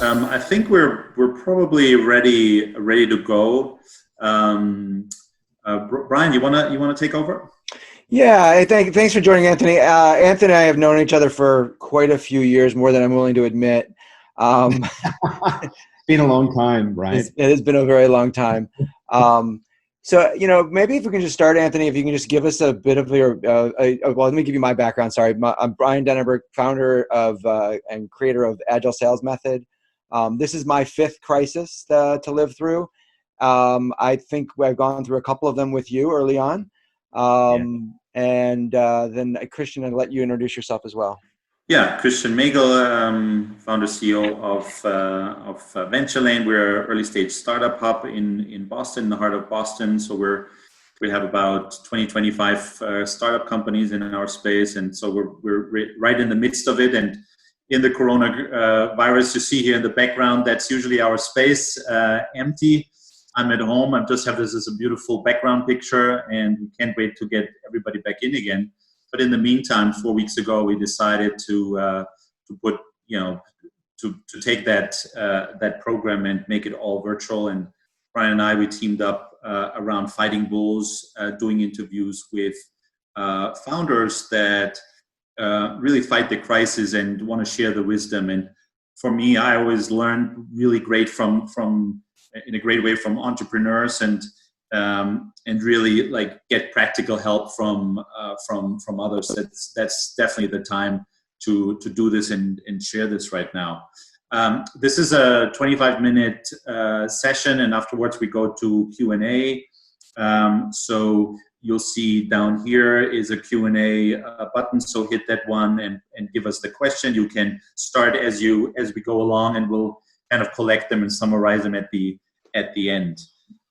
I think we're probably ready to go. Brian, you wanna take over? Yeah, thanks for joining, Anthony. Anthony and I have known each other for quite a few years, more than I'm willing to admit. It's been a long time, right? It has been a very long time. So, maybe if we can just start, Anthony, if you can just give us a bit of your, well, let me give you my background. Sorry. I'm Brian Denenberg, founder of and creator of Agile Sales Method. This is my fifth crisis to live through. I think I've gone through a couple of them with you early on. And then Christian, I'll let you introduce yourself as well. Yeah, Christian Magel, founder CEO of Venture Lane. We're an early stage startup hub in Boston, in the heart of Boston. So we have about 25 startup companies in our space, and so we're right in the midst of it. And in the corona virus, you see here in the background, that's usually our space, empty. I'm at home. I just have this as a beautiful background picture, and we can't wait to get everybody back in again. But in the meantime, 4 weeks ago, we decided to put, to take that program and make it all virtual. And Brian and I, we teamed up around Fighting Bulls, doing interviews with founders that really fight the crisis and want to share the wisdom. And for me, I always learn really great in a great way from entrepreneurs and really like get practical help from others. That's definitely the time to do this and share this right now. This is a 25-minute session, and afterwards we go to Q&A. So you'll see down here is a Q&A button. So hit that one and give us the question. You can start as we go along, and we'll kind of collect them and summarize them at the end.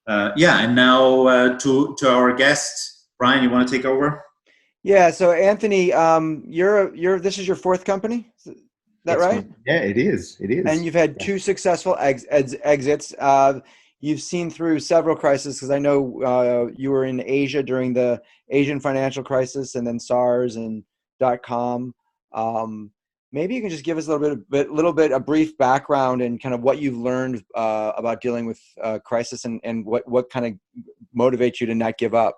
And now to our guest, Brian, you want to take over? Yeah. So Anthony, this is your fourth company, is that right? Yeah, it is. It is. And you've had two successful exits. You've seen through several crises, because I know you were in Asia during the Asian financial crisis, and then SARS and .com. Maybe you can just give us a little bit a brief background and kind of what you've learned about dealing with crisis, and what kind of motivates you to not give up.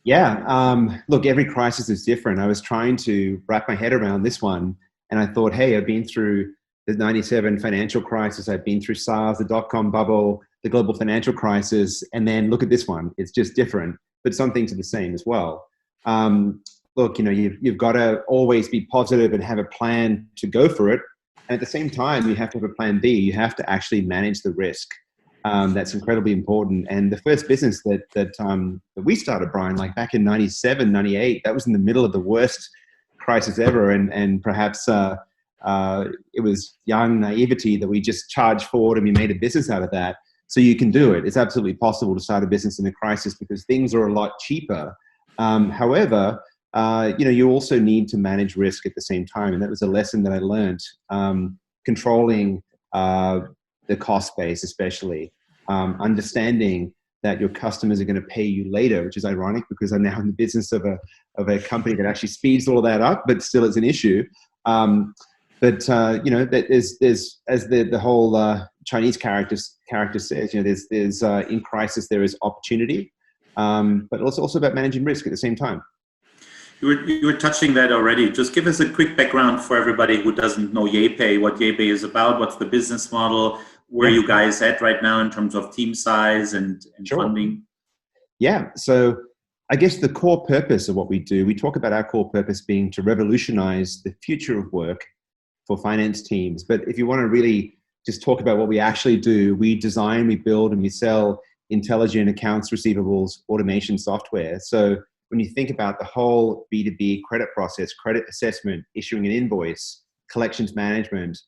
Yeah. Look, every crisis is different. I was trying to wrap my head around this one, and I thought, hey, I've been through the 97 financial crisis. I've been through SARS, the dot-com bubble, the global financial crisis, and then look at this one. It's just different, but some things are the same as well. Look, you've got to always be positive and have a plan to go for it. And at the same time, you have to have a plan B. You have to actually manage the risk. That's incredibly important. And the first business that we started, Brian, like back in 97, 98, that was in the middle of the worst crisis ever. And perhaps it was young naivety that we just charged forward and we made a business out of that. So you can do it. It's absolutely possible to start a business in a crisis because things are a lot cheaper. However, you also need to manage risk at the same time. And that was a lesson that I learned, controlling the cost base, especially understanding that your customers are going to pay you later, which is ironic because I'm now in the business of a company that actually speeds all of that up, but still it's an issue. That there's as the whole Chinese character says, there's in crisis there is opportunity, but it's also about managing risk at the same time. You were touching that already. Just give us a quick background for everybody who doesn't know YayPay, what YayPay is about, what's the business model, where you guys at right now in terms of team size and Sure. funding. Yeah, so I guess the core purpose of what we do, we talk about our core purpose being to revolutionize the future of work for finance teams. But if you want to really just talk about what we actually do, we design, we build, and we sell intelligent accounts receivables automation software. So when you think about the whole B2B credit process, credit assessment, issuing an invoice, collections management,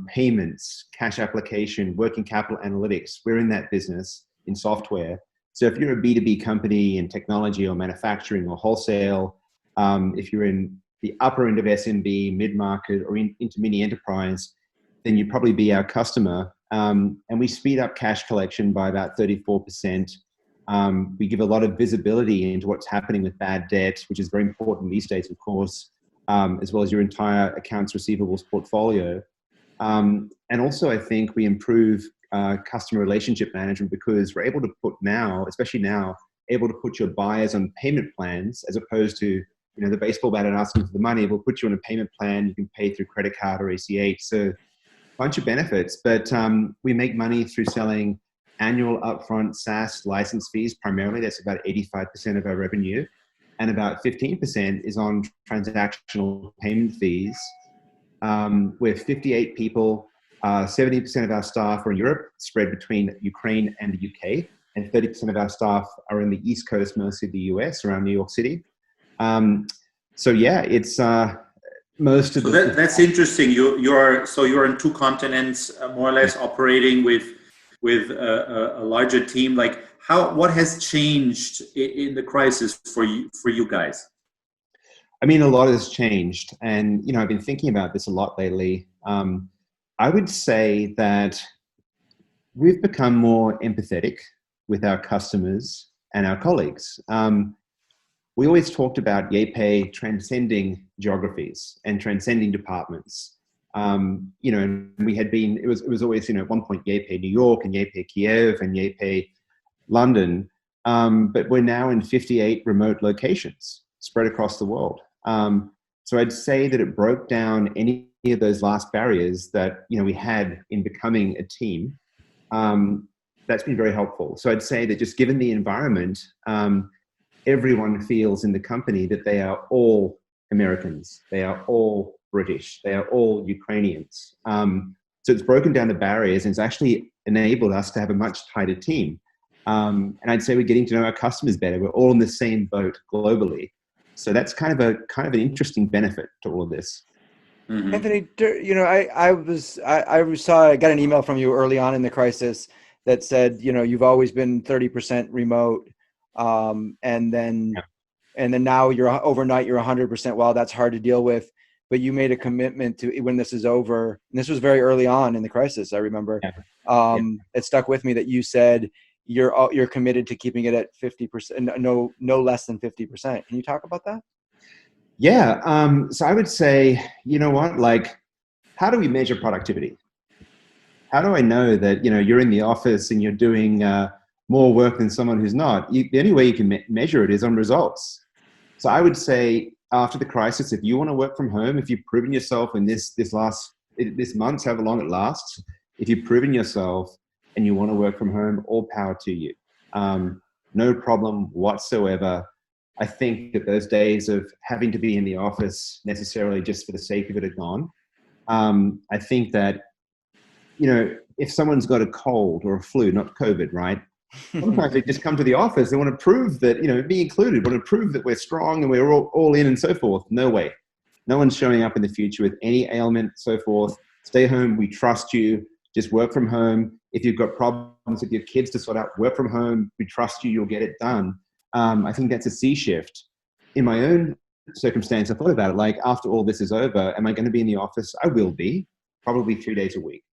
payments, cash application, working capital analytics, we're in that business in software. So if you're a B2B company in technology or manufacturing or wholesale, if you're in the upper end of SMB, mid-market, or into mini enterprise, then you'd probably be our customer. And we speed up cash collection by about 34%. We give a lot of visibility into what's happening with bad debt, which is very important these days, of course, as well as your entire accounts receivables portfolio. And also, I think we improve customer relationship management because we're able to put now, especially now, able to put your buyers on payment plans as opposed to the baseball bat and asking for the money. We'll put you on a payment plan. You can pay through credit card or ACH. So a bunch of benefits, but we make money through selling annual upfront SaaS license fees. Primarily, that's about 85% of our revenue. And about 15% is on transactional payment fees. We're 58 people. 70% of our staff are in Europe, spread between Ukraine and the UK. And 30% of our staff are in the East Coast, mostly the US, around New York City. So yeah, it's most of the. That's interesting. You're in two continents, more or less, operating with a larger team. Like, what has changed in the crisis for you guys? I mean, a lot has changed, and I've been thinking about this a lot lately. I would say that we've become more empathetic with our customers and our colleagues. We always talked about YayPay transcending geographies and transcending departments. And we had been, it was always, at one point YayPay New York and YayPay Kiev and YayPay London. But we're now in 58 remote locations spread across the world. So I'd say that it broke down any of those last barriers that, we had in becoming a team. That's been very helpful. So I'd say that just given the environment, everyone feels in the company that they are all Americans, they are all British, they are all Ukrainians. So it's broken down the barriers and it's actually enabled us to have a much tighter team. And I'd say we're getting to know our customers better. We're all in the same boat globally. So that's kind of an interesting benefit to all of this. Mm-hmm. Anthony, I got an email from you early on in the crisis that said, you've always been 30% remote. And then now overnight you're 100%. Well, that's hard to deal with, but you made a commitment to, when this is over, and this was very early on in the crisis, I remember. It stuck with me that you said you're committed to keeping it at 50%, no less than 50%. Can you talk about that? Yeah. So I would say, how do we measure productivity? How do I know that, you're in the office and you're doing more work than someone who's not? The only way you can measure it is on results. So I would say after the crisis, if you want to work from home, if you've proven yourself in this month, however long it lasts, if you've proven yourself and you want to work from home, all power to you. No problem whatsoever. I think that those days of having to be in the office necessarily just for the sake of it are gone. I think that, if someone's got a cold or a flu, not COVID, right? Sometimes they just come to the office. They want to prove that, be included, want to prove that we're strong and we're all in and so forth. No way. No one's showing up in the future with any ailment, so forth. Stay home. We trust you. Just work from home. If you've got problems with your kids to sort out, work from home. We trust you. You'll get it done. I think that's a sea shift. In my own circumstance, I thought about it like, after all this is over, am I going to be in the office? I will be, probably 3 days a week.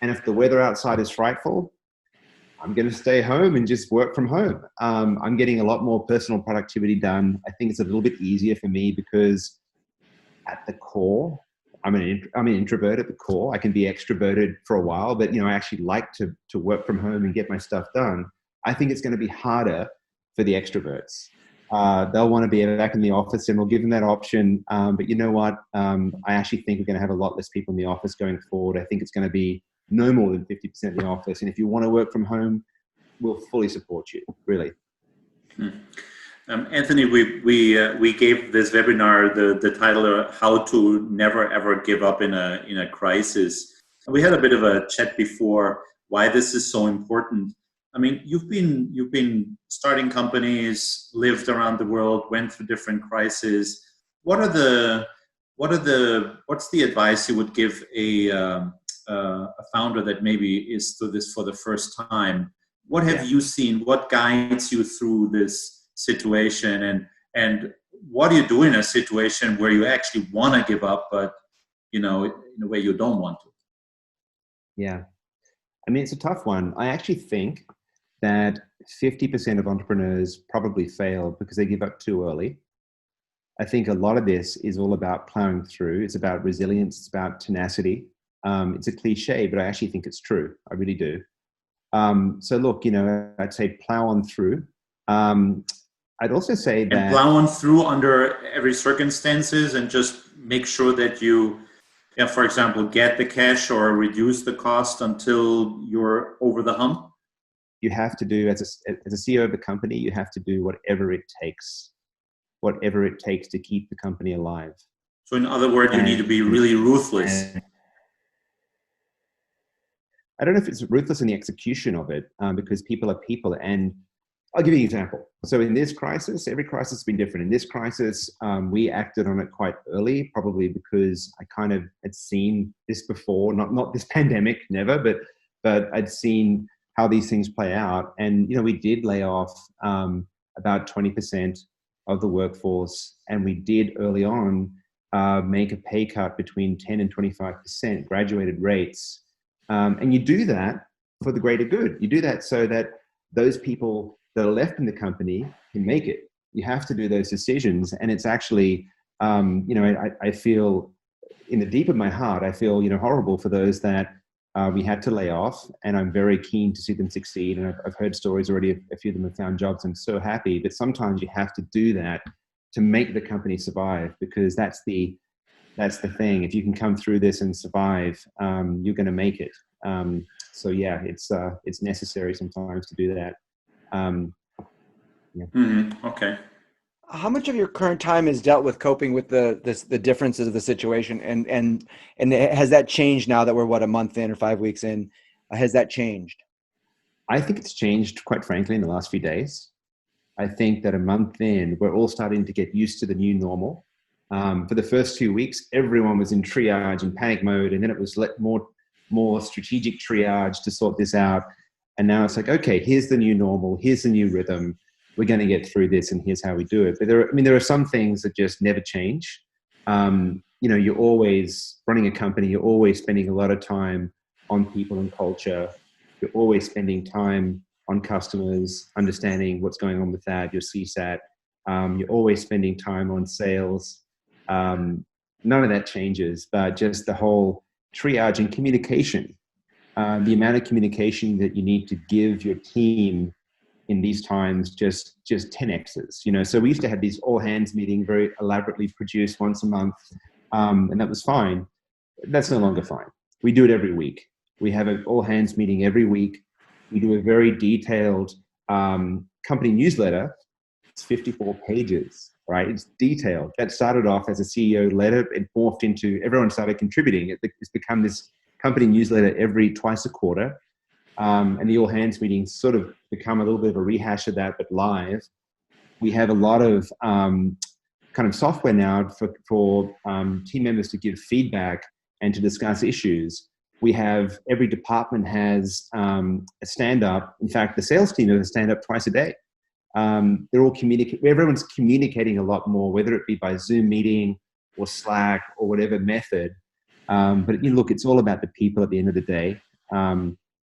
And if the weather outside is frightful, I'm going to stay home and just work from home. I'm getting a lot more personal productivity done. I think it's a little bit easier for me because at the core, I'm an introvert at the core. I can be extroverted for a while, but I actually like to work from home and get my stuff done. I think it's going to be harder for the extroverts. They'll want to be back in the office and we'll give them that option. But you know what? I actually think we're going to have a lot less people in the office going forward. I think it's going to be no more than 50% in the office. And if you want to work from home, we'll fully support you, really. Anthony, we gave this webinar the title "How to Never Ever Give Up in a Crisis." We had a bit of a chat before why this is so important. I mean, you've been starting companies, lived around the world, went through different crises. What's the advice you would give a founder that maybe is through this for the first time? What have you seen? What guides you through this situation? And what do you do in a situation where you actually want to give up, but in a way you don't want to? Yeah. I mean, it's a tough one. I actually think that 50% of entrepreneurs probably fail because they give up too early. I think a lot of this is all about plowing through. It's about resilience. It's about tenacity. It's a cliche, but I actually think it's true. I really do. So look, I'd say plow on through. I'd also say that— And plow on through under every circumstances and just make sure that you, for example, get the cash or reduce the cost until you're over the hump. You have to do, as a CEO of a company, you have to do whatever it takes to keep the company alive. So in other words, you need to be really ruthless. I don't know if it's ruthless in the execution of it, because people are people. And I'll give you an example. So in this crisis, every crisis has been different. In this crisis, we acted on it quite early, probably because I kind of had seen this before, not this pandemic, never, but I'd seen how these things play out. And, we did lay off about 20% of the workforce. And we did early on make a pay cut between 10 and 25% graduated rates. And you do that for the greater good. You do that so that those people that are left in the company can make it. You have to do those decisions. And it's actually, I feel in the deep of my heart, I feel, horrible for those that we had to lay off. And I'm very keen to see them succeed. And I've heard stories already. A few of them have found jobs. I'm so happy. But sometimes you have to do that to make the company survive, because that's the thing. If you can come through this and survive, you're going to make it. So yeah, it's necessary sometimes to do that. Okay. How much of your current time is dealt with coping with the differences of the situation, and has that changed now that we're a month in or 5 weeks in? Has that changed? I think it's changed, quite frankly, in the last few days. I think that a month in, we're all starting to get used to the new normal. For the first 2 weeks, everyone was in triage and panic mode, and then it was more strategic triage to sort this out. And now it's like, okay, here's the new normal, here's the new rhythm. We're going to get through this, and here's how we do it. But there are some things that just never change. You're always running a company. You're always spending a lot of time on people and culture. You're always spending time on customers, understanding what's going on with that, your CSAT. You're always spending time on sales. None of that changes, but just the whole triage and communication, the amount of communication that you need to give your team in these times, just 10x's, so we used to have these all hands meeting, very elaborately produced once a month. And that was fine. That's no longer fine. We do it every week. We have an all hands meeting every week. We do a very detailed company newsletter. It's 54 pages, right? It's detailed. That started off as a CEO letter. It morphed into, everyone started contributing. It's become this company newsletter twice a quarter. And the all hands meetings sort of become a little bit of a rehash of that, but live. We have a lot of kind of software now for team members to give feedback and to discuss issues. We have, every department has a stand-up. In fact, the sales team has a stand-up twice a day. They're all everyone's communicating a lot more, whether it be by Zoom meeting or Slack or whatever method. But look, it's all about the people at the end of the day.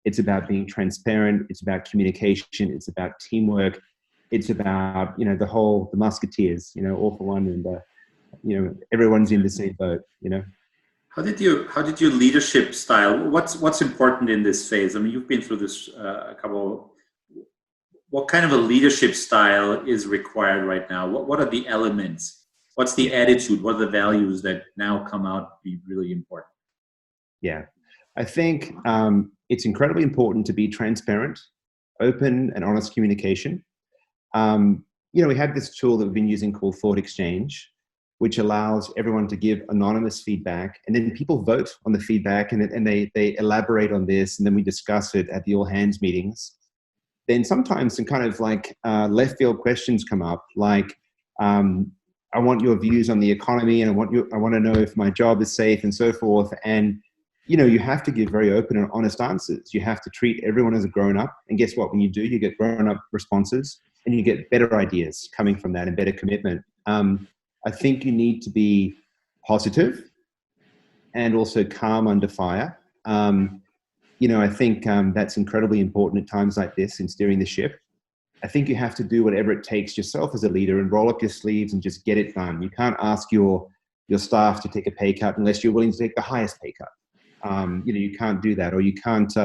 It's about being transparent. It's about communication. It's about teamwork. It's about, the musketeers, all for one, and everyone's in the same boat, How did your leadership style, what's important in this phase? I mean, you've been through this what kind of a leadership style is required right now? What are the elements? What's the attitude? What are the values that now come out to be really important? Yeah, I think it's incredibly important to be transparent, open and honest communication. We have this tool that we've been using called Thought Exchange, which allows everyone to give anonymous feedback, and then people vote on the feedback, and they elaborate on this, and then we discuss it at the all hands meetings. Then sometimes some kind of like left field questions come up, like I want your views on the economy, and I want to know if my job is safe, and so forth. And you have to give very open and honest answers. You have to treat everyone as a grown up, and guess what? When you do, you get grown up responses, and you get better ideas coming from that and better commitment. I think you need to be positive and also calm under fire. I think that's incredibly important at times like this in steering the ship. I think you have to do whatever it takes yourself as a leader and roll up your sleeves and just get it done. You can't ask your staff to take a pay cut unless you're willing to take the highest pay cut. You can't do that, or you can't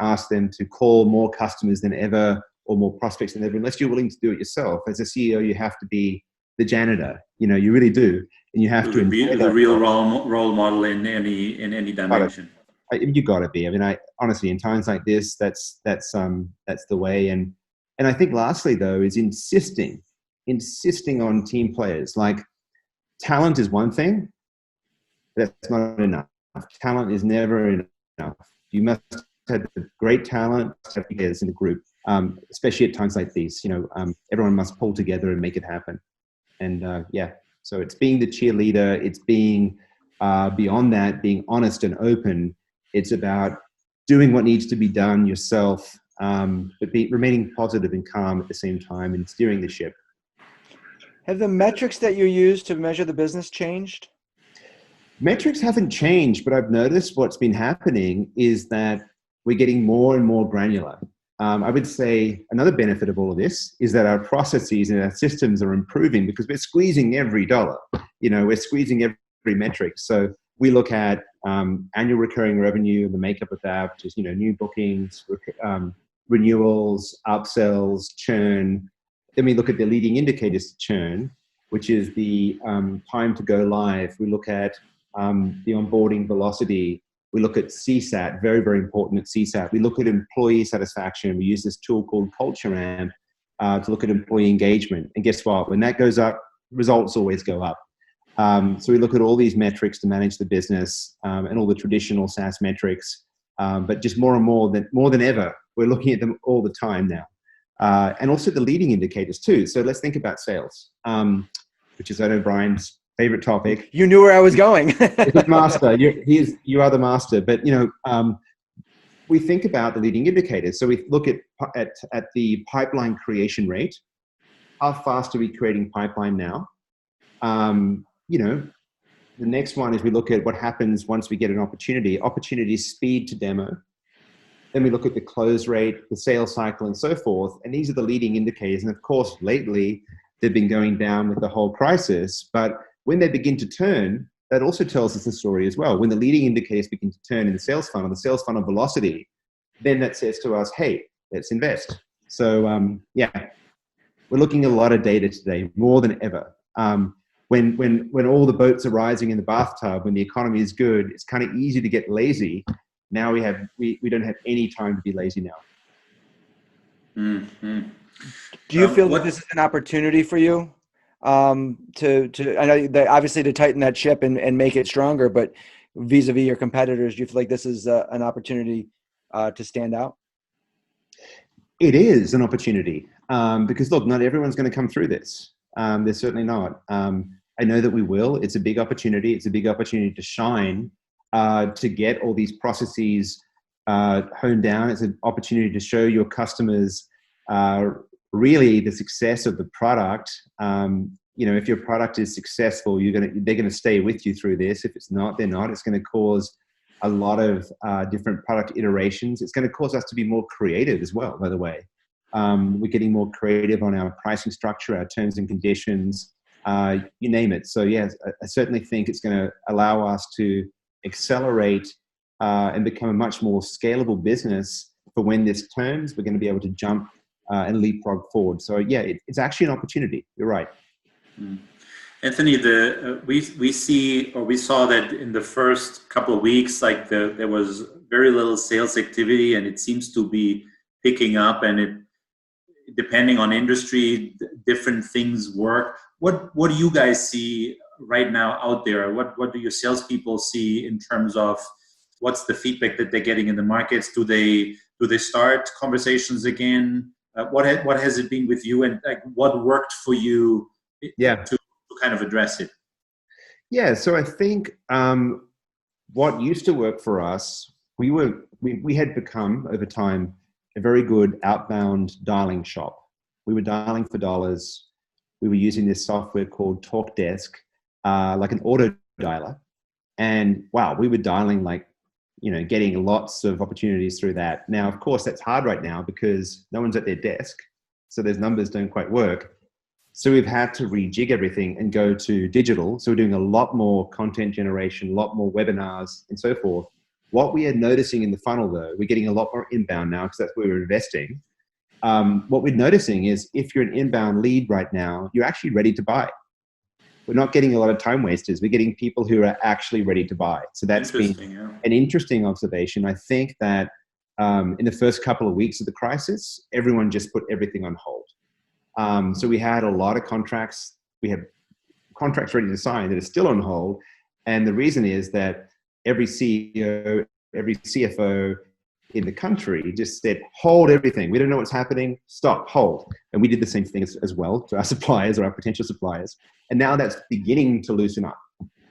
ask them to call more customers than ever or more prospects than ever unless you're willing to do it yourself. As a CEO, you have to be the janitor. You really do, and you have to be the real role model in any dimension. You got to be. I mean, honestly, in times like this, that's the way. And I think lastly, though, is insisting on team players. Like, talent is one thing. That's not enough. Talent is never enough. You must have great talent in the group, especially at times like these. Everyone must pull together and make it happen. And so it's being the cheerleader. It's being beyond that, being honest and open. It's about doing what needs to be done yourself, but remaining positive and calm at the same time and steering the ship. Have the metrics that you use to measure the business changed? Metrics haven't changed, but I've noticed what's been happening is that we're getting more and more granular. I would say another benefit of all of this is that our processes and our systems are improving because we're squeezing every dollar. We're squeezing every metric. So we look at annual recurring revenue, the makeup of that, which is new bookings, renewals, upsells, churn. Then we look at the leading indicators to churn, which is the time to go live. We look at the onboarding velocity. We look at CSAT, very, very important at CSAT. We look at employee satisfaction. We use this tool called Culture Amp to look at employee engagement. And guess what? When that goes up, results always go up. So we look at all these metrics to manage the business and all the traditional SaaS metrics, but just more than ever, we're looking at them all the time now. And also the leading indicators too. So let's think about sales, which is, I know, Brian's favorite topic. You knew where I was going. Master. You are the master. But we think about the leading indicators. So we look at the pipeline creation rate. How fast are we creating pipeline now? The next one is we look at what happens once we get an opportunity speed to demo. Then we look at the close rate, the sales cycle, and so forth. And these are the leading indicators. And of course, lately, they've been going down with the whole crisis. But when they begin to turn, that also tells us the story as well. When the leading indicators begin to turn in the sales funnel velocity, then that says to us, hey, let's invest. So, we're looking at a lot of data today, more than ever. When all the boats are rising in the bathtub, when the economy is good, it's kind of easy to get lazy. Now we don't have any time to be lazy now. Mm-hmm. Do you feel that this is an opportunity for you I know that obviously to tighten that ship and make it stronger, but vis-a-vis your competitors, do you feel like this is an opportunity to stand out? It is an opportunity because look, not everyone's going to come through this. They're certainly not. I know that we will. It's a big opportunity. It's a big opportunity to shine, to get all these processes honed down. It's an opportunity to show your customers really the success of the product. If your product is successful, they're gonna stay with you through this. If it's not, they're not. It's going to cause a lot of different product iterations. It's going to cause us to be more creative as well, by the way. We're getting more creative on our pricing structure, our terms and conditions, you name it. So yes, I certainly think it's going to allow us to accelerate and become a much more scalable business for when this turns. We're going to be able to jump and leapfrog forward. So yeah, it's actually an opportunity. You're right. Anthony, we saw that in the first couple of weeks, like there was very little sales activity, and it seems to be picking up. And it, depending on industry, different things work. What do you guys see right now out there? What do your salespeople see in terms of what's the feedback that they're getting in the markets? Do they start conversations again? What has it been with you, and like what worked for you? To kind of address it? Yeah, so I think what used to work for us, we had become over time a very good outbound dialing shop. We were dialing for dollars. We were using this software called TalkDesk, like an auto dialer, and wow, we were dialing getting lots of opportunities through that. Now, of course, that's hard right now because no one's at their desk, so those numbers don't quite work. So we've had to rejig everything and go to digital. So we're doing a lot more content generation, a lot more webinars and so forth. What we are noticing in the funnel, though, we're getting a lot more inbound now because that's where we're investing. What we're noticing is if you're an inbound lead right now, you're actually ready to buy. We're not getting a lot of time wasters. We're getting people who are actually ready to buy. So that's been an interesting observation. I think that in the first couple of weeks of the crisis, everyone just put everything on hold. So we had a lot of contracts. We have contracts ready to sign that are still on hold. And the reason is that every CEO, every CFO in the country just said, hold everything. We don't know what's happening. Stop, hold. And we did the same thing as well to our suppliers or our potential suppliers. And now that's beginning to loosen up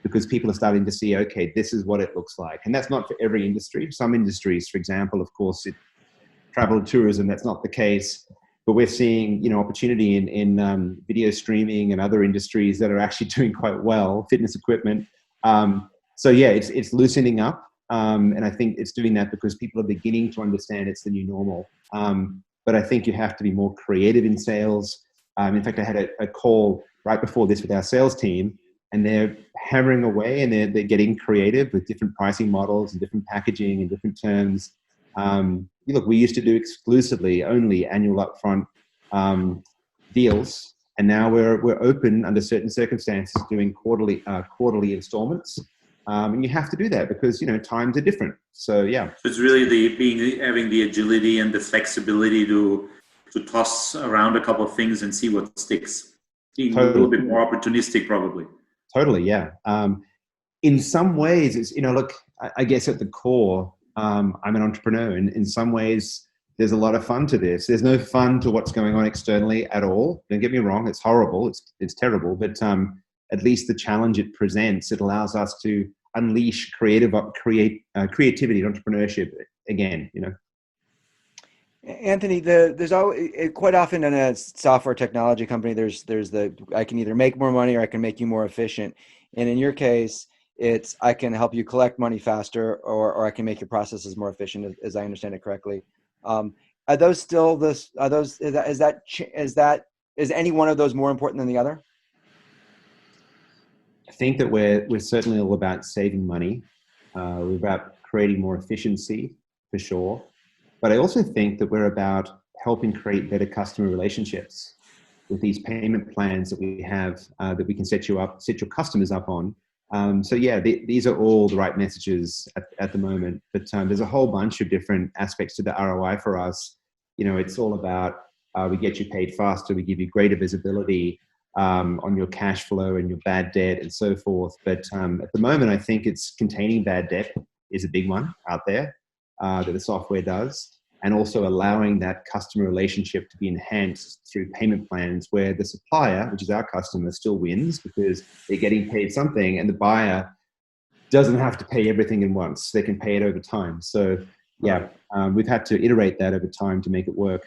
because people are starting to see, okay, this is what it looks like. And that's not for every industry. Some industries, for example, of course, travel and tourism, that's not the case. But we're seeing, opportunity in video streaming and other industries that are actually doing quite well, fitness equipment. So yeah, it's loosening up. And I think it's doing that because people are beginning to understand it's the new normal. But I think you have to be more creative in sales. In fact, I had a call right before this with our sales team, and they're hammering away and they're getting creative with different pricing models and different packaging and different terms. Look, we used to do exclusively only annual upfront deals, and now we're open under certain circumstances doing quarterly installments. And you have to do that because times are different. So yeah, so it's really having the agility and the flexibility to toss around a couple of things and see what sticks. Being a little bit more opportunistic, probably. Totally, yeah. In some ways, it's look, I guess at the core, I'm an entrepreneur, and in some ways, there's a lot of fun to this. There's no fun to what's going on externally at all. Don't get me wrong; it's horrible, it's terrible. But at least the challenge it presents, it allows us to unleash creativity and entrepreneurship again. Anthony, there's always, quite often in a software technology company, there's I can either make more money or I can make you more efficient. And in your case, it's I can help you collect money faster, or I can make your processes more efficient, as I understand it correctly. Are those still this? Are those is any one of those more important than the other? I think that we're certainly all about saving money. We're about creating more efficiency for sure. But I also think that we're about helping create better customer relationships with these payment plans that we have that we can set your customers up on. So yeah, these are all the right messages at the moment. But there's a whole bunch of different aspects to the ROI for us. It's all about we get you paid faster, we give you greater visibility on your cash flow and your bad debt and so forth. But at the moment, I think it's containing bad debt is a big one out there that the software does, and also allowing that customer relationship to be enhanced through payment plans where the supplier, which is our customer, still wins because they're getting paid something, and the buyer doesn't have to pay everything in once. They can pay it over time. So yeah, we've had to iterate that over time to make it work.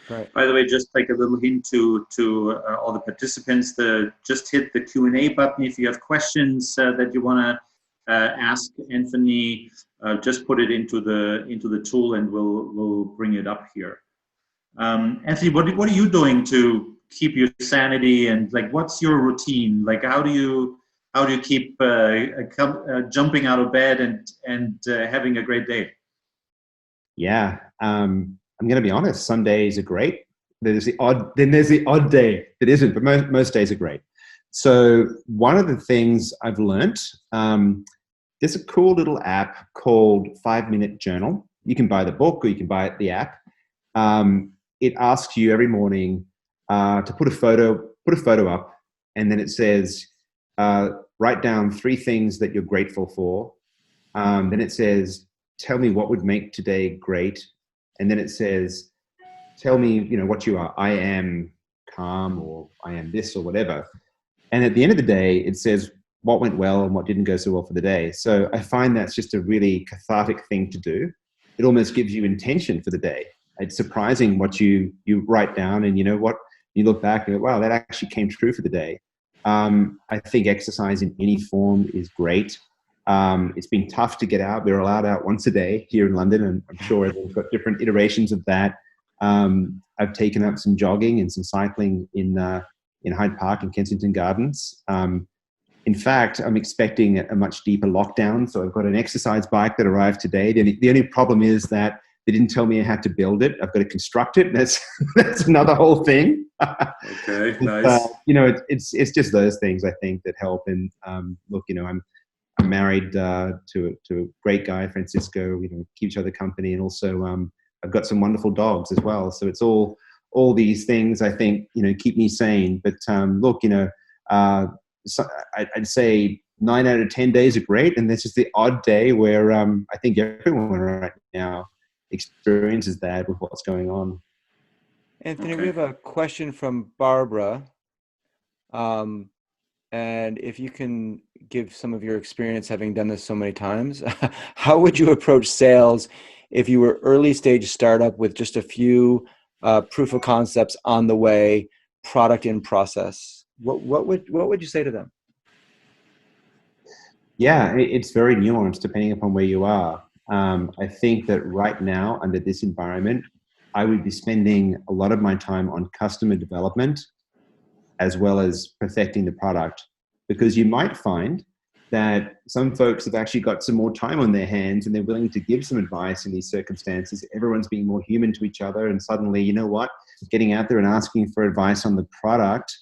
Right. By the way, just like a little hint to all the participants, just hit the Q&A button if you have questions that you want to ask Anthony. Just put it into the tool, and we'll bring it up here. Anthony, what are you doing to keep your sanity, and like what's your routine? Like how do you keep jumping out of bed and having a great day? Yeah. I'm going to be honest. Some days are great. There's the odd day that isn't, but most days are great. So one of the things I've learned, there's a cool little app called 5-Minute Journal. You can buy the book or you can buy the app. It asks you every morning to put a photo up, and then it says, write down 3 things that you're grateful for. Then it says, tell me what would make today great. And then it says, tell me, what you are. I am calm, or I am this, or whatever. And at the end of the day, it says what went well and what didn't go so well for the day. So I find that's just a really cathartic thing to do. It almost gives you intention for the day. It's surprising what you write down, and you look back and go, wow, that actually came true for the day. I think exercise in any form is great. It's been tough to get out. We're allowed out once a day here in London, and I'm sure everyone's got different iterations of that. I've taken up some jogging and some cycling in Hyde Park and Kensington Gardens. In fact, I'm expecting a much deeper lockdown. So I've got an exercise bike that arrived today. The only problem is that they didn't tell me I had to build it. I've got to construct it. That's another whole thing. Okay, nice. It's just those things I think that help. And look, I'm married to a great guy, Francisco. Keep each other company, and also I've got some wonderful dogs as well. So it's all these things I think keep me sane. But look, so I'd say 9 out of 10 days are great, and there's just the odd day where I think everyone right now experiences that with what's going on. Anthony, Okay. we have a question from Barbara. And if you can give some of your experience having done this so many times, how would you approach sales if you were early stage startup with just a few proof of concepts on the way, product in process? What would you say to them? Yeah, it's very nuanced depending upon where you are. I think that right now, under this environment, I would be spending a lot of my time on customer development as well as perfecting the product, because you might find that some folks have actually got some more time on their hands and they're willing to give some advice in these circumstances. Everyone's being more human to each other, and suddenly, getting out there and asking for advice on the product,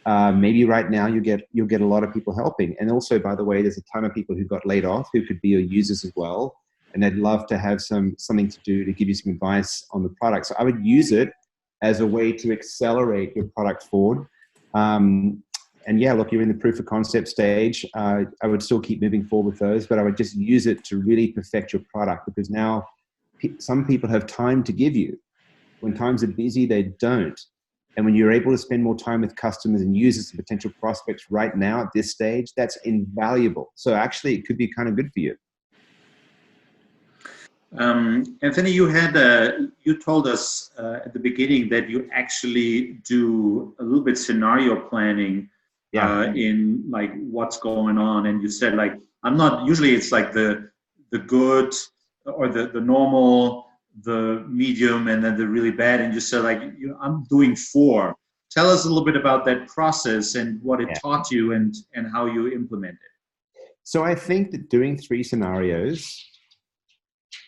maybe right now you'll get a lot of people helping. And also, by the way, there's a ton of people who got laid off who could be your users as well, and they'd love to have something to do to give you some advice on the product. So I would use it as a way to accelerate your product forward. And yeah, look, you're in the proof of concept stage. I would still keep moving forward with those, but I would just use it to really perfect your product, because now some people have time to give you. When times are busy, they don't. And when you're able to spend more time with customers and users and potential prospects right now at this stage, that's invaluable. So actually, it could be kind of good for you. Anthony, you told us at the beginning that you actually do a little bit scenario planning in like what's going on, and you said like I'm not usually it's like the good or the normal, the medium, and then the really bad, and you said like I'm doing 4. Tell us a little bit about that process and what it taught you and how you implement it. So I think that doing 3 scenarios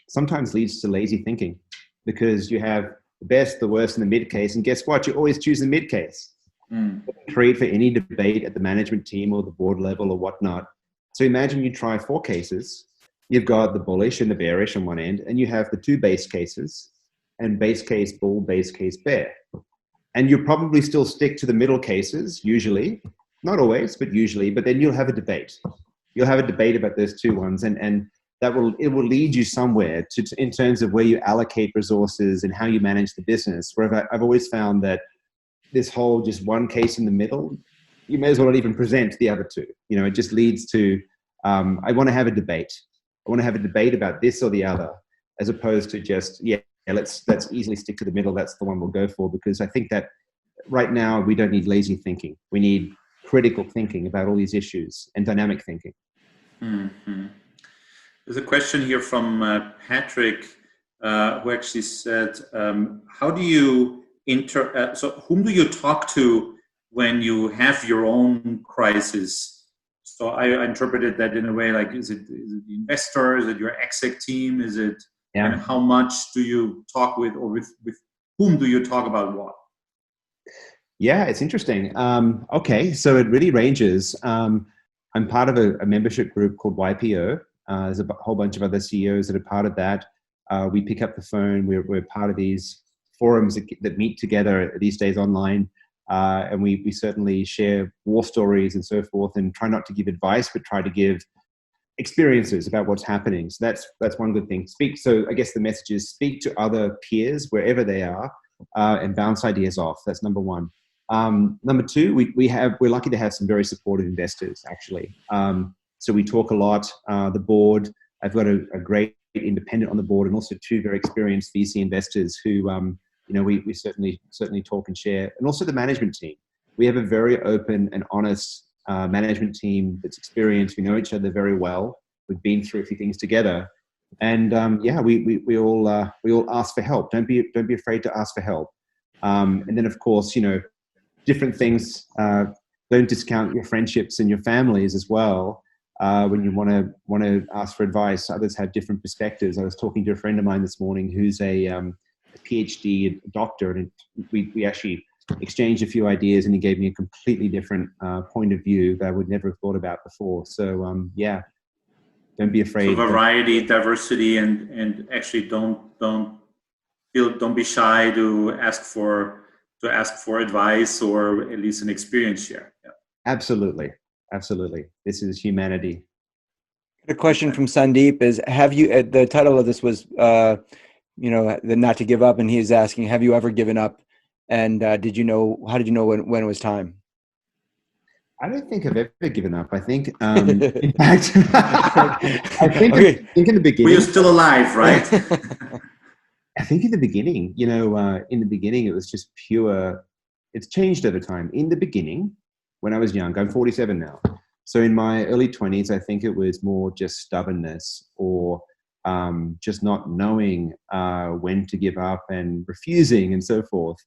sometimes leads to lazy thinking, because you have the best, the worst, and the mid case. And guess what? You always choose the mid case. Create for any debate at the management team or the board level or whatnot. So imagine you try 4 cases. You've got the bullish and the bearish on one end, and you have the 2 base cases, and base case bull, base case bear. And you probably still stick to the middle cases, usually. Not always, but usually. But then you'll have a debate. You'll have a debate about those 2 ones, and it will lead you somewhere in terms of where you allocate resources and how you manage the business. Where I've always found that this whole just one case in the middle, you may as well not even present the other 2. It just leads to, I want to have a debate. I want to have a debate about this or the other, as opposed to just, let's easily stick to the middle. That's the one we'll go for, because I think that right now we don't need lazy thinking. We need critical thinking about all these issues and dynamic thinking. Mm-hmm. There's a question here from Patrick, who actually said, how do you so whom do you talk to when you have your own crisis? So I interpreted that in a way like, is it the investor? Is it your exec team? Is it, and how much do you talk with, or with whom do you talk about what? Yeah, it's interesting. Okay, so it really ranges. I'm part of a membership group called YPO. There's a whole bunch of other CEOs that are part of that. We pick up the phone. We're part of these forums that meet together these days online. And we certainly share war stories and so forth, and try not to give advice, but try to give experiences about what's happening. So that's one good thing. So I guess the message is speak to other peers wherever they are, and bounce ideas off. That's number 1. Number 2, we're lucky to have some very supportive investors, actually. So we talk a lot. The board, I've got a great independent on the board, and also 2 very experienced VC investors who, we certainly talk and share. And also the management team. We have a very open and honest management team that's experienced. We know each other very well. We've been through a few things together, and we all ask for help. Don't be afraid to ask for help. And then of course, different things Don't discount your friendships and your families as well. When you want to ask for advice, others have different perspectives. I was talking to a friend of mine this morning who's a PhD doctor, and we actually exchanged a few ideas, and he gave me a completely different point of view that I would never have thought about before. So yeah, don't be afraid. So variety, diversity, and actually don't be shy to ask for advice, or at least an experience share. Yeah. Absolutely. This is humanity. A question from Sandeep is: have you? The title of this was, the not to give up, and he is asking, have you ever given up? And how did you know when it was time? I don't think I've ever given up. I think, in fact, I think in the beginning. We're still alive, right? I think in the beginning, in the beginning, it was just pure. It's changed over time. In the beginning, when I was young, I'm 47 now. So in my early 20s, I think it was more just stubbornness, or just not knowing when to give up and refusing and so forth.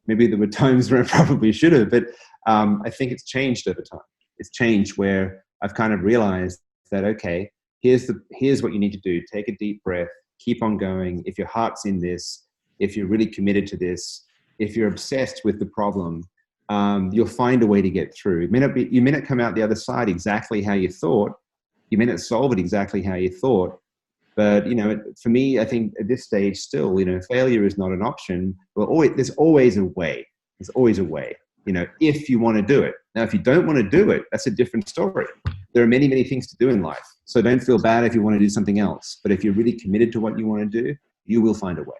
Maybe there were times where I probably should have, but I think it's changed over time. It's changed where I've kind of realized that, okay, here's what you need to do. Take a deep breath, keep on going. If your heart's in this, if you're really committed to this, if you're obsessed with the problem, you'll find a way to get through. You may not come out the other side exactly how you thought. You may not solve it exactly how you thought. But, for me, I think at this stage still, failure is not an option. There's always a way. There's always a way, if you want to do it. Now, if you don't want to do it, that's a different story. There are many, many things to do in life. So don't feel bad if you want to do something else. But if you're really committed to what you want to do, you will find a way.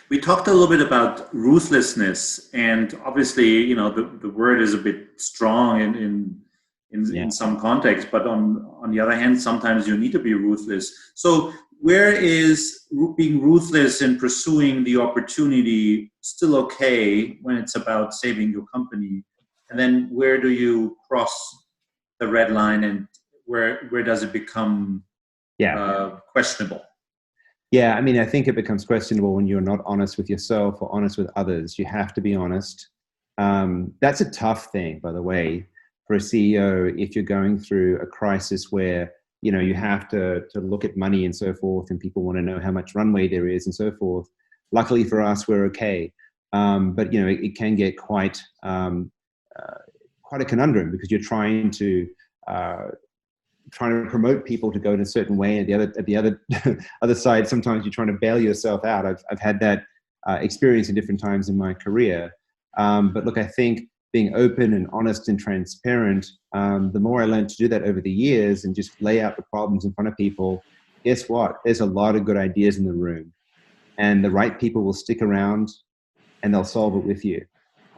We talked a little bit about ruthlessness, and obviously, the word is a bit strong in some context, but on the other hand, sometimes you need to be ruthless. So where is being ruthless in pursuing the opportunity still okay when it's about saving your company? And then where do you cross the red line, and where does it become questionable? Yeah, I think it becomes questionable when you're not honest with yourself or honest with others. You have to be honest. That's a tough thing, by the way, for a CEO if you're going through a crisis where, you have to look at money and so forth, and people want to know how much runway there is and so forth. Luckily for us, we're okay. But, it can get quite a conundrum, because you're trying to promote people to go in a certain way, and the other side, sometimes you're trying to bail yourself out. I've had that experience in different times in my career. But look, I think being open and honest and transparent, the more I learned to do that over the years and just lay out the problems in front of people, guess what? There's a lot of good ideas in the room, and the right people will stick around and they'll solve it with you.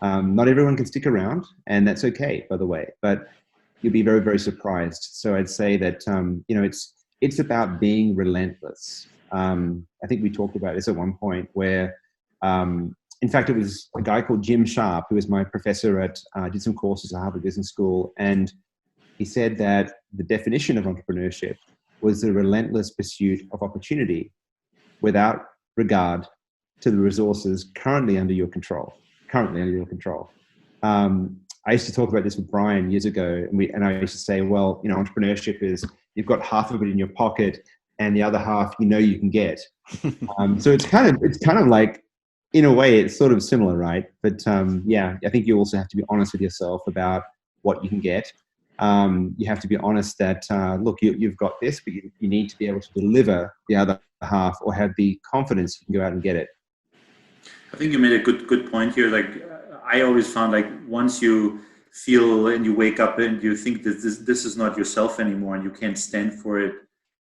Not everyone can stick around, and that's okay, by the way, but you'll be very, very surprised. So I'd say that, it's about being relentless. I think we talked about this at one point where, in fact, it was a guy called Jim Sharp, who was my professor did some courses at Harvard Business School. And he said that the definition of entrepreneurship was the relentless pursuit of opportunity without regard to the resources currently under your control. I used to talk about this with Brian years ago, and I used to say, well, entrepreneurship is you've got half of it in your pocket and the other half you can get. So it's kind of like, in a way, it's sort of similar, right? But I think you also have to be honest with yourself about what you can get. You have to be honest that, look, you've got this, but you need to be able to deliver the other half, or have the confidence you can go out and get it. I think you made a good point here. Like, I always found, like, once you feel and you wake up and you think that this is not yourself anymore, and you can't stand for it,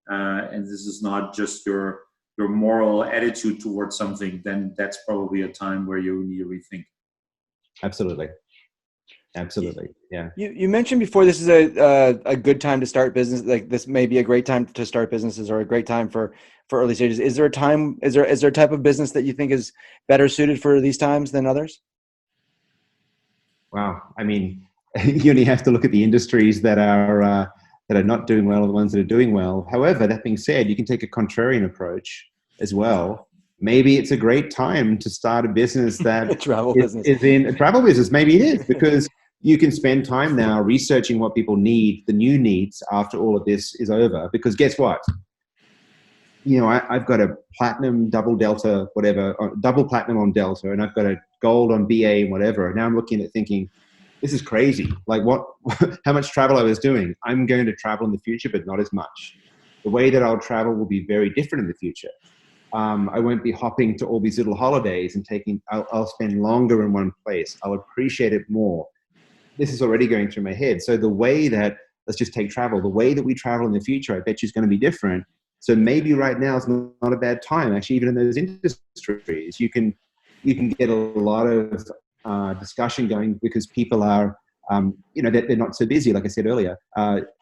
and this is not just your moral attitude towards something, then that's probably a time where you need to rethink. Absolutely. Yeah. You mentioned before this is a good time to start business. Like, this may be a great time to start businesses, or a great time for early stages. Is there a time? Is there a type of business that you think is better suited for these times than others? Wow. You only have to look at the industries that are not doing well, or the ones that are doing well. However, that being said, you can take a contrarian approach as well. maybe it's a great time to start a business that business is in a travel business. Maybe it is, because you can spend time now researching what people need, the new needs after all of this is over. Because guess what? You know, I've got a platinum, double Delta, whatever, or double platinum on Delta, and I've got a gold on BA and whatever. Now I'm looking at thinking, this is crazy. Like how much travel I was doing. I'm going to travel in the future, but not as much. The way that I'll travel will be very different in the future. I won't be hopping to all these little holidays and I'll spend longer in one place. I'll appreciate it more. This is already going through my head. So the way that, let's just take travel, the way that we travel in the future, I bet you is going to be different. So maybe right now is not a bad time. Actually, even in those industries, you can get a lot of discussion going, because people are, you know, they're not so busy, like I said earlier.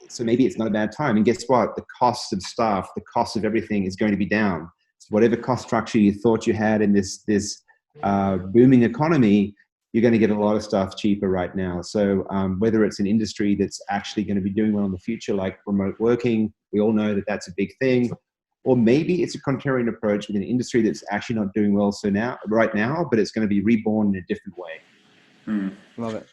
So maybe it's not a bad time. And guess what? The cost of staff, the cost of everything is going to be down. So whatever cost structure you thought you had in this booming economy, you're going to get a lot of stuff cheaper right now. So whether it's an industry that's actually going to be doing well in the future, like remote working, we all know that that's a big thing. Or maybe it's a contrarian approach with an industry that's actually not doing well right now, but it's going to be reborn in a different way. Love it.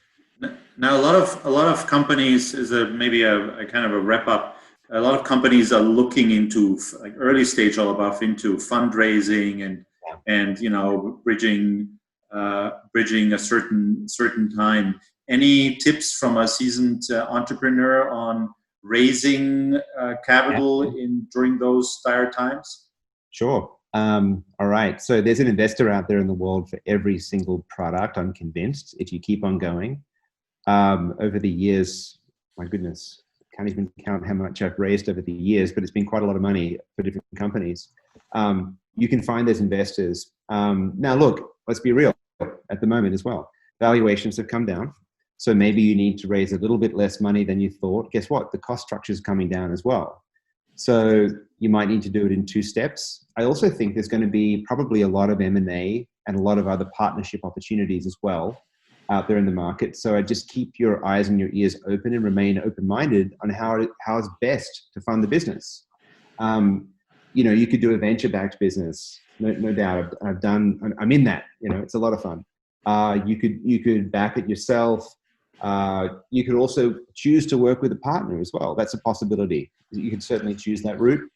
Now, a lot of companies is maybe a kind of a wrap up. A lot of companies are looking into like early stage all above into fundraising and you know bridging a certain time. Any tips from a seasoned entrepreneur on raising capital during those dire times? Sure. All right. So there's an investor out there in the world for every single product, I'm convinced, if you keep on going. Over the years, my goodness, can't even count how much I've raised over the years, but it's been quite a lot of money for different companies. You can find those investors. Now, look, let's be real at the moment as well. Valuations have come down. So maybe you need to raise a little bit less money than you thought. Guess what? The cost structure is coming down as well. So you might need to do it in 2 steps. I also think there's going to be probably a lot of M&A and a lot of other partnership opportunities as well out there in the market. So I just keep your eyes and your ears open and remain open-minded on how it's best to fund the business. You know, you could do a venture-backed business, no doubt. I'm in that. You know, it's a lot of fun. You could back it yourself. You could also choose to work with a partner as well. That's a possibility. You can certainly choose that route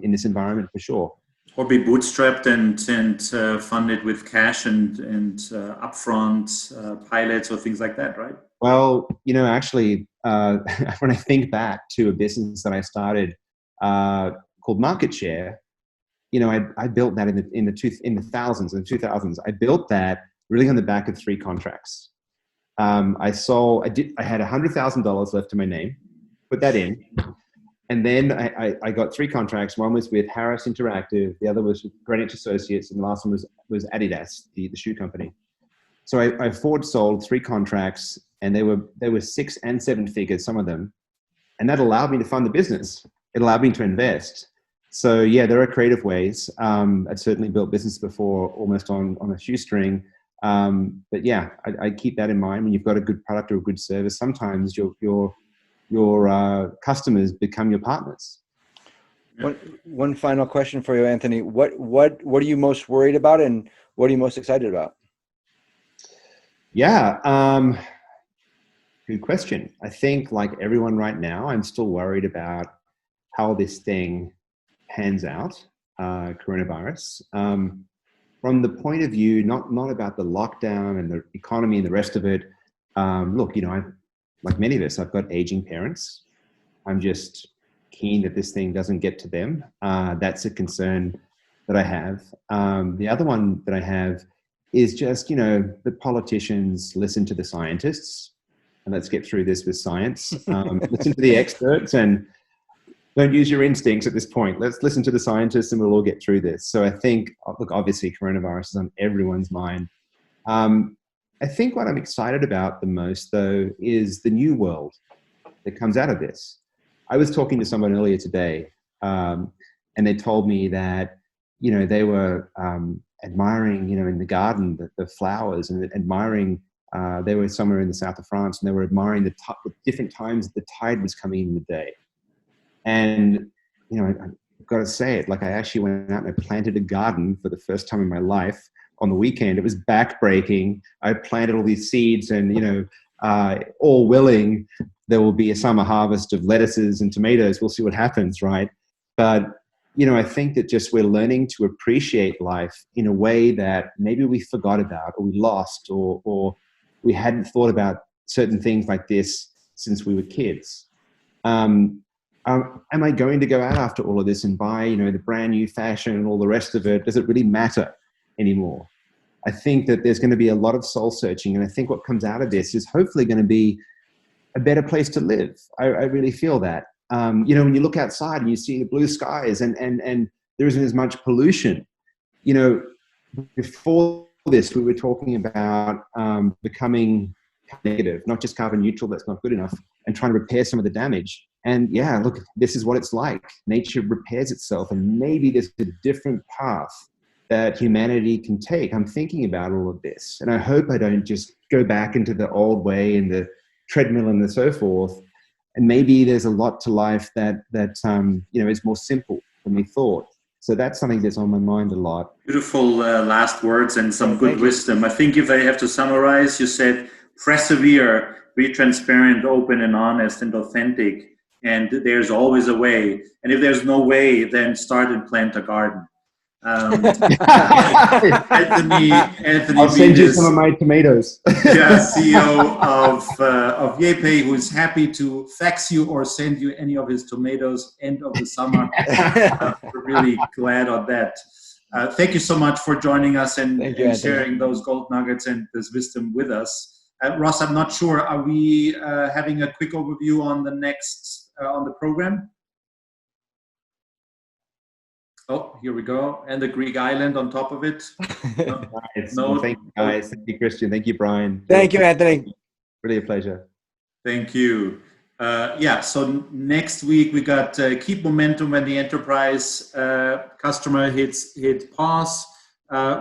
in this environment for sure. Or be bootstrapped and funded with cash and upfront pilots or things like that, right? Well, you know, actually, when I think back to a business that I started called Market Share, you know, I built that in the 2000s. I built that really on the back of 3 contracts. I had $100,000 left to my name, put that in. And then I got 3 contracts. One was with Harris Interactive, the other was with Greenwich Associates, and the last one was Adidas, the shoe company. So I forward sold 3 contracts, and they were 6 and 7 figures, some of them. And that allowed me to fund the business. It allowed me to invest. So yeah, there are creative ways. I'd certainly built business before almost on a shoestring. But yeah, I keep that in mind. When you've got a good product or a good service, sometimes your customers become your partners. One final question for you, Anthony. What are you most worried about, and what are you most excited about? Yeah, good question. I think, like everyone right now, I'm still worried about how this thing pans out, coronavirus. From the point of view, not about the lockdown and the economy and the rest of it. Look, you know, like many of us, I've got aging parents. I'm just keen that this thing doesn't get to them. That's a concern that I have. The other one that I have is just, you know, the politicians listen to the scientists, and let's get through this with science. Listen to the experts and don't use your instincts at this point. Let's listen to the scientists and we'll all get through this. So I think, look, obviously coronavirus is on everyone's mind. I think what I'm excited about the most, though, is the new world that comes out of this. I was talking to someone earlier today, and they told me that, you know, they were admiring, you know, in the garden, the flowers, and admiring, they were somewhere in the south of France, and they were admiring the different times the tide was coming in the day. And, you know, I've got to say it, like I actually went out and I planted a garden for the first time in my life on the weekend. It was backbreaking. I planted all these seeds and, you know, all willing, there will be a summer harvest of lettuces and tomatoes. We'll see what happens, right? But, you know, I think that just we're learning to appreciate life in a way that maybe we forgot about or we lost or we hadn't thought about certain things like this since we were kids. Am I going to go out after all of this and buy, you know, the brand new fashion and all the rest of it? Does it really matter anymore? I think that there's going to be a lot of soul searching. And I think what comes out of this is hopefully going to be a better place to live. I really feel that. You know, when you look outside and you see the blue skies and there isn't as much pollution, you know, before this, we were talking about becoming negative, not just carbon neutral, that's not good enough, and trying to repair some of the damage. And yeah, look, this is what it's like. Nature repairs itself, and maybe there's a different path that humanity can take. I'm thinking about all of this, and I hope I don't just go back into the old way and the treadmill and so forth. And maybe there's a lot to life that you know, is more simple than we thought. So that's something that's on my mind a lot. Beautiful last words and some good wisdom. I think if I have to summarize, you said persevere, be transparent, open and honest and authentic. And there's always a way. And if there's no way, then start and plant a garden. Anthony I'll send you some of my tomatoes. Yeah, CEO of YayPay, who is happy to fax you or send you any of his tomatoes end of the summer. We're really glad on that. Thank you so much for joining us and sharing those gold nuggets and this wisdom with us. Ross, I'm not sure, are we having a quick overview on the next on the program? Oh, here we go. And the Greek island on top of it. Nice. No, well, thank you, guys. Thank you, Christian. Thank you, Brian. Thank you, Anthony. Really a pleasure. Thank you. Yeah, so next week we got keep momentum when the enterprise customer hit pause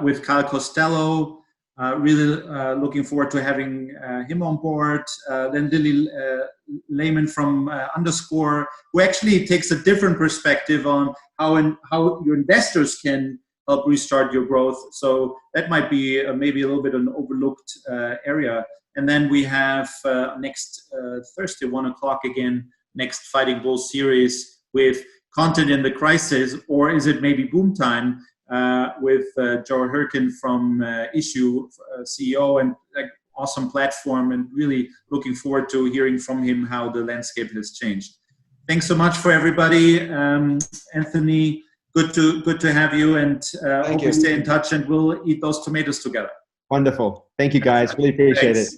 with Kyle Costello. Really looking forward to having him on board. Then Lily Lehman from Underscore, who actually takes a different perspective on how your investors can help restart your growth. So that might be maybe a little bit an overlooked area. And then we have next Thursday, 1 o'clock again, next Fighting Bull series with content in the crisis, or is it maybe boom time? With Joe Herkin from Issue, CEO, and awesome platform, and really looking forward to hearing from him how the landscape has changed. Thanks so much for everybody. Anthony, good to have you, and hope we stay in touch and we'll eat those tomatoes together. Wonderful. Thank you, guys. Really appreciate it.